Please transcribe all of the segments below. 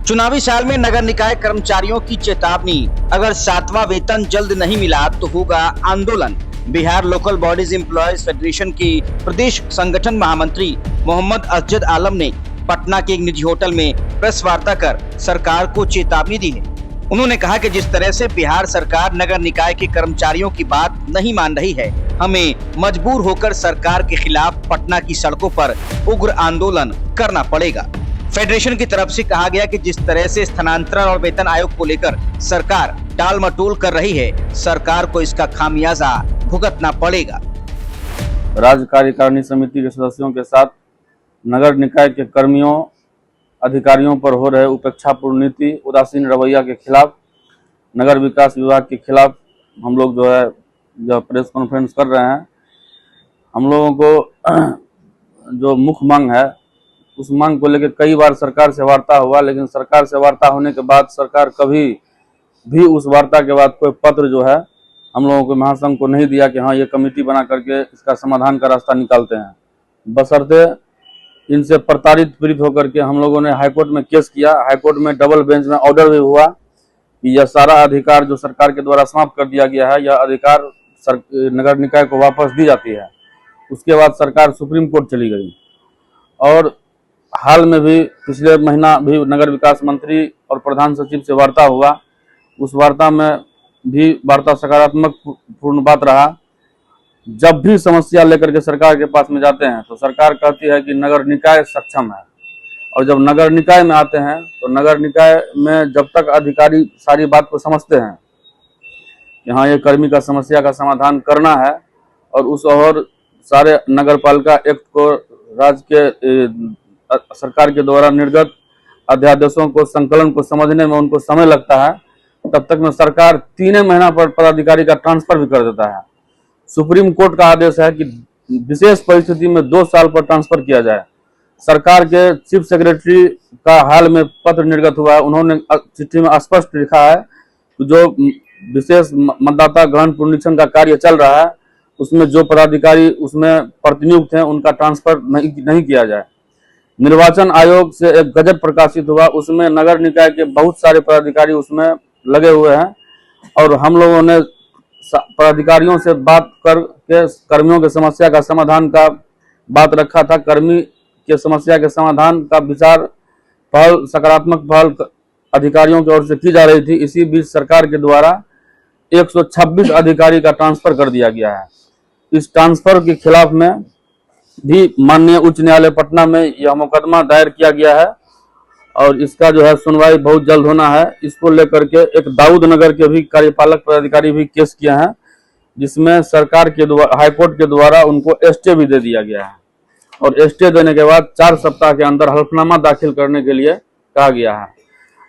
चुनावी साल में नगर निकाय कर्मचारियों की चेतावनी, अगर 7वां वेतन जल्द नहीं मिला तो होगा आंदोलन। Bihar local bodies employees federation के प्रदेश संगठन महामंत्री मोहम्मद असजद आलम ने पटना के एक निजी होटल में प्रेस वार्ता कर सरकार को चेतावनी दी है। उन्होंने कहा कि जिस तरह से बिहार सरकार नगर निकाय के कर्मचारियों की बात नहीं मान रही है, हमें मजबूर होकर सरकार के खिलाफ पटना की सड़कों पर उग्र आंदोलन करना पड़ेगा। फेडरेशन की तरफ से कहा गया कि जिस तरह से स्थानांतरण और वेतन आयोग को लेकर सरकार टाल मटोल कर रही है, सरकार को इसका खामियाजा भुगतना पड़ेगा। राज्य कार्यकारिणी समिति के सदस्यों के साथ नगर निकाय के कर्मियों अधिकारियों पर हो रहे उपेक्षापूर्ण नीति, उदासीन रवैया के खिलाफ, नगर विकास विभाग के खिलाफ हम लोग जो प्रेस कॉन्फ्रेंस कर रहे हैं। हम लोगों को जो मुख्य मांग है, उस मांग को लेकर कई बार सरकार से वार्ता हुआ, लेकिन सरकार से वार्ता होने के बाद सरकार कभी भी उस वार्ता के बाद कोई पत्र जो है हम लोगों को महासंघ को नहीं दिया कि हाँ ये कमेटी बना करके इसका समाधान का रास्ता निकालते हैं। बशर्ते इनसे प्रताड़ित पीड़ित होकर के हम लोगों ने हाईकोर्ट में केस किया। हाईकोर्ट में डबल बेंच में ऑर्डर भी हुआ कि यह सारा अधिकार जो सरकार के द्वारा समाप्त कर दिया गया है, यह अधिकार नगर निकाय को वापस दी जाती है। उसके बाद सरकार सुप्रीम कोर्ट चली गई और हाल में भी पिछले महीना भी नगर विकास मंत्री और प्रधान सचिव से वार्ता हुआ। उस वार्ता में भी वार्ता सकारात्मक पूर्ण बात रहा। जब भी समस्या लेकर के सरकार के पास में जाते हैं तो सरकार कहती है कि नगर निकाय सक्षम है, और जब नगर निकाय में आते हैं तो नगर निकाय में जब तक अधिकारी सारी बात को समझते हैं कि हाँ ये कर्मी का समस्या का समाधान करना है, और उस और सारे नगर पालिका एक्ट को राज्य के सरकार के द्वारा निर्गत अध्यादेशों को संकलन को समझने में उनको समय लगता है, तब तक में सरकार 3 महीना पर पदाधिकारी का ट्रांसफर भी कर देता है। सुप्रीम कोर्ट का आदेश है कि विशेष परिस्थिति में 2 साल पर ट्रांसफर किया जाए। सरकार के चीफ सेक्रेटरी का हाल में पत्र निर्गत हुआ है। उन्होंने चिट्ठी में स्पष्ट लिखा है कि जो विशेष मतदाता ग्रहण पुनरीक्षण का कार्य चल रहा है, उसमें जो पदाधिकारी उसमें प्रतिनियुक्त हैं उनका ट्रांसफर नहीं किया जाए। निर्वाचन आयोग से एक गजट प्रकाशित हुआ, उसमें नगर निकाय के बहुत सारे पदाधिकारी उसमें लगे हुए हैं, और हम लोगों ने पदाधिकारियों से बात करके कर्मियों के समस्या का समाधान का बात रखा था। कर्मी के समस्या के समाधान का विचार पहल, सकारात्मक पहल अधिकारियों की ओर से की जा रही थी। इसी बीच सरकार के द्वारा 126 अधिकारी का ट्रांसफर कर दिया गया है। इस ट्रांसफर के खिलाफ में भी माननीय उच्च न्यायालय पटना में यह मुकदमा दायर किया गया है, और इसका जो है सुनवाई बहुत जल्द होना है। इसको लेकर के एक दाऊद नगर के भी कार्यपालक पदाधिकारी भी केस किया है, जिसमें सरकार के द्वारा हाईकोर्ट के द्वारा उनको स्टे भी दे दिया गया है, और स्टे देने के बाद 4 सप्ताह के अंदर हल्फनामा दाखिल करने के लिए कहा गया है।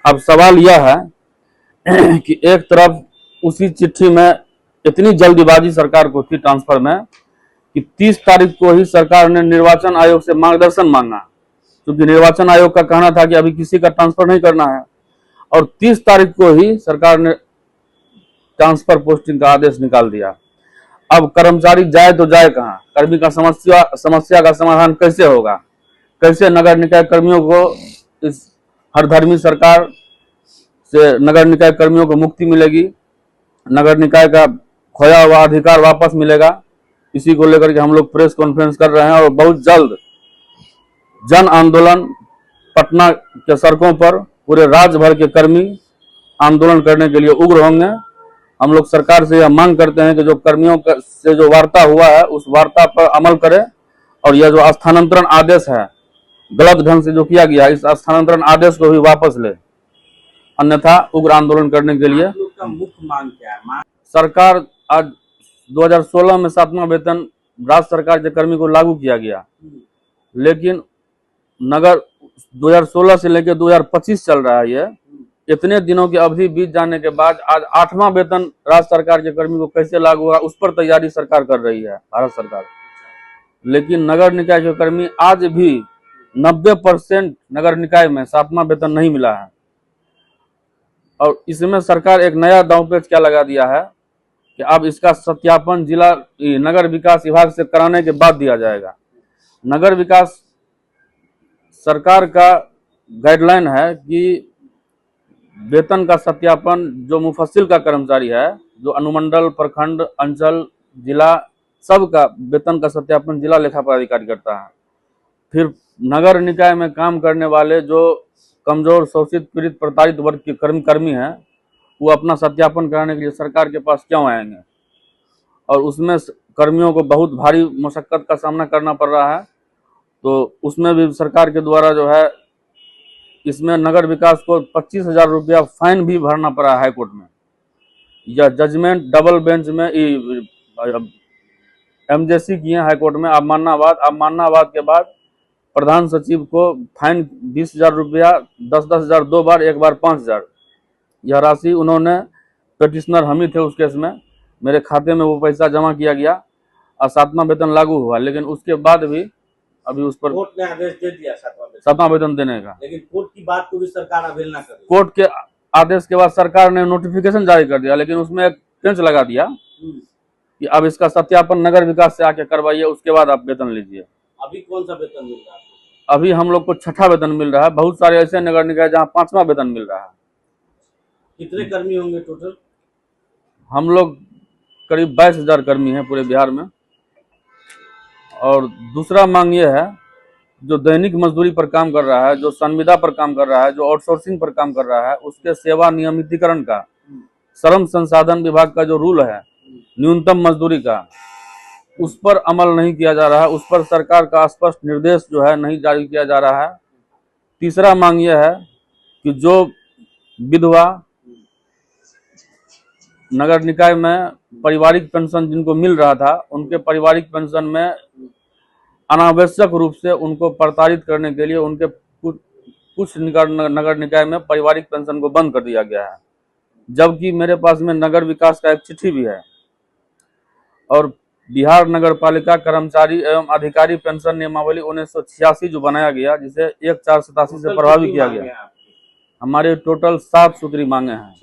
अब सवाल यह है कि एक तरफ उसी चिट्ठी में इतनी जल्दीबाजी सरकार को थी ट्रांसफर में कि 30 तारीख को ही सरकार ने निर्वाचन आयोग से मार्गदर्शन मांगा, क्योंकि निर्वाचन आयोग का कहना था कि अभी किसी का ट्रांसफर नहीं करना है, और 30 तारीख को ही सरकार ने ट्रांसफर पोस्टिंग का आदेश निकाल दिया। अब कर्मचारी जाए तो जाए कहां? कर्मी का समस्या का समाधान कैसे होगा? कैसे नगर निकाय कर्मियों को, इस हरधर्मी सरकार से नगर निकाय कर्मियों को मुक्ति मिलेगी, नगर निकाय का खोया हुआ अधिकार वापस मिलेगा? इसी को लेकर के हम लोग प्रेस कॉन्फ्रेंस कर रहे हैं, और बहुत जल्द जन आंदोलन पटना के सड़कों पर पूरे राज्य भर के कर्मी आंदोलन करने के लिए उग्र होंगे। हम लोग सरकार से यह मांग करते हैं कि जो कर्मियों से जो वार्ता हुआ है उस वार्ता पर अमल करें, और यह जो स्थानांतरण आदेश है गलत ढंग से जो किया गया, इस स्थानांतरण आदेश को भी वापस ले, अन्यथा उग्र आंदोलन करने के लिए। मुख्य मांग क्या है? सरकार आज 2016 में 7वां वेतन राज्य सरकार के कर्मी को लागू किया गया, लेकिन नगर 2016 से लेकर 2025 चल रहा है। ये इतने दिनों की अवधि बीत जाने के बाद आज 8वां वेतन राज्य सरकार के कर्मी को कैसे लागू होगा, उस पर तैयारी सरकार कर रही है, भारत सरकार। लेकिन नगर निकाय के कर्मी आज भी 90% नगर निकाय में 7वां वेतन नहीं मिला है, और इसमें सरकार एक नया दांवपेच क्या लगा दिया है कि अब इसका सत्यापन जिला नगर विकास विभाग से कराने के बाद दिया जाएगा। नगर विकास सरकार का गाइडलाइन है कि वेतन का सत्यापन जो मुफस्सिल का कर्मचारी है, जो अनुमंडल, प्रखंड, अंचल, जिला, सबका वेतन का सत्यापन जिला लेखा पदाधिकारी करता है। फिर नगर निकाय में काम करने वाले जो कमजोर, शोषित, पीड़ित, प्रताड़ित वर्ग के कर्मी हैं, वो अपना सत्यापन कराने के लिए सरकार के पास क्यों आएंगे? और उसमें कर्मियों को बहुत भारी मशक्कत का सामना करना पड़ रहा है। तो उसमें भी सरकार के द्वारा जो है, इसमें नगर विकास को 25,000 रुपया फाइन भी भरना पड़ा हाई कोर्ट में। यह जजमेंट डबल बेंच में एमजेसी किए हाई कोर्ट में। अब मान्नाबाद के बाद प्रधान सचिव को फाइन 20,000 रुपया, 10-10 हज़ार 2 बार, एक बार 5,000, यह राशि उन्होंने, पिटिशनर हम ही थे उस केस में, मेरे खाते में वो पैसा जमा किया गया और 7वां वेतन लागू हुआ। लेकिन उसके बाद भी अभी उस पर कोर्ट ने आदेश दे दिया 7वां वेतन देने का, लेकिन कोर्ट की बात को भी सरकार अवहेलना कर रही है। कोर्ट के आदेश के बाद सरकार ने नोटिफिकेशन जारी कर दिया, लेकिन उसमें एक पेंच लगा दिया कि अब इसका सत्यापन नगर विकास से आके करवाइए, उसके बाद आप वेतन लीजिए। अभी कौन सा वेतन मिल रहा है? अभी हम लोग को 6ठा वेतन मिल रहा है। बहुत सारे ऐसे नगर निकाय जहाँ 5वां वेतन मिल रहा है। कितने कर्मी होंगे टोटल? हम लोग करीब 22,000 कर्मी हैं पूरे बिहार में। और दूसरा मांग ये है, जो दैनिक मजदूरी पर काम कर रहा है, जो संविदा पर काम कर रहा है, जो आउटसोर्सिंग पर काम कर रहा है, उसके सेवा नियमितीकरण का, श्रम संसाधन विभाग का जो रूल है न्यूनतम मजदूरी का, उस पर अमल नहीं किया जा रहा है। उस पर सरकार का स्पष्ट निर्देश जो है नहीं जारी किया जा रहा है। तीसरा मांग यह है कि जो विधवा, नगर निकाय में पारिवारिक पेंशन जिनको मिल रहा था, उनके पारिवारिक पेंशन में अनावश्यक रूप से उनको प्रताड़ित करने के लिए उनके कुछ नगर निकाय में पारिवारिक पेंशन को बंद कर दिया गया है। जबकि मेरे पास में नगर विकास का एक चिट्ठी भी है। और बिहार नगर पालिका कर्मचारी एवं अधिकारी पेंशन नियमावली 1986 जो बनाया गया, जिसे 1/4/87 से प्रभावी किया गया, हमारे टोटल 7 सूत्री मांगे हैं।